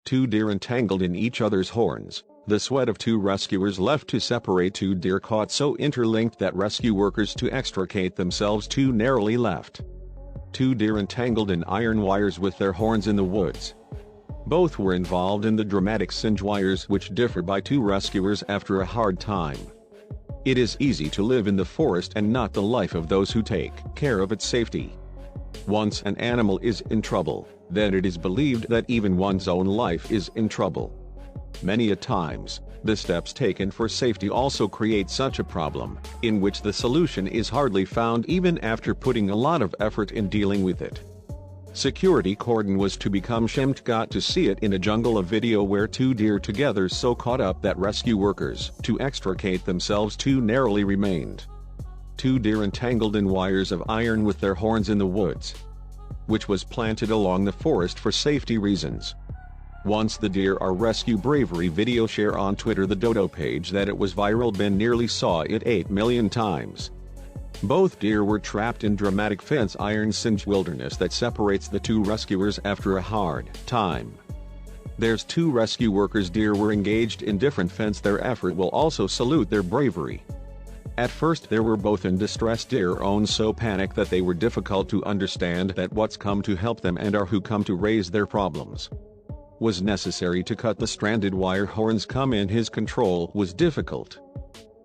Two deer entangled in each other's horns. The sweat of two rescuers left to separate two deer caught so interlinked that rescue workers to extricate themselves too narrowly left. Two deer entangled in iron wires with their horns in the woods. Both were involved in the dramatic singe wires which differ by two rescuers after a hard time. It is easy to live in the forest and not the life of those who take care of its safety. Once an animal is in trouble, then it is believed that even one's own life is in trouble. Many a times, the steps taken for safety also create such a problem, in which the solution is hardly found even after putting a lot of effort in dealing with it. Security cordon was to become shamed. Got to see it in a jungle, a video where two deer together so caught up that rescue workers to extricate themselves too narrowly remained. Two deer entangled in wires of iron with their horns in the woods, which was planted along the forest for safety reasons. Once the deer are rescue bravery video share on Twitter, the dodo page, that it was viral. Ben nearly saw it 8 million times. Both deer were trapped in dramatic fence iron singe wilderness that separates the two rescuers after a hard time. There's two rescue workers. Deer were engaged in different fence. Their effort will also salute their bravery. At first they were both in distress. Deer own so panicked that they were difficult to understand that what's come to help them and are who come to raise their problems. Was necessary to cut the stranded wire horns. Come in his control was difficult.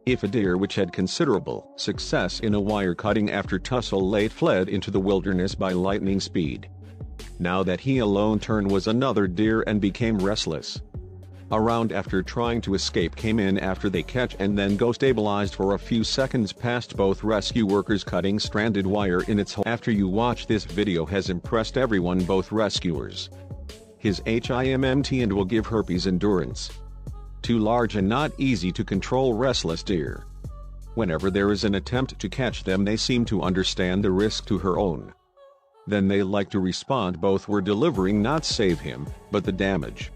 If a deer which had considerable success in a wire cutting after tussle late fled into the wilderness by lightning speed. Now that he alone turned was another deer and became restless. Around after trying to escape came in after they catch and then go stabilized for a few seconds past both rescue workers cutting stranded wire in its hole. After you watch this video has impressed everyone, both rescuers. His HIMMT and will give herpes endurance. Too large and not easy to control restless deer. Whenever there is an attempt to catch them they seem to understand the risk to her own. Then they like to respond. Both were delivering not save him, but the damage.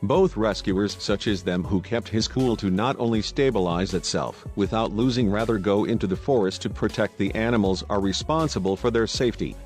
Both rescuers such as them who kept his cool to not only stabilize itself without losing, rather go into the forest to protect the animals, are responsible for their safety.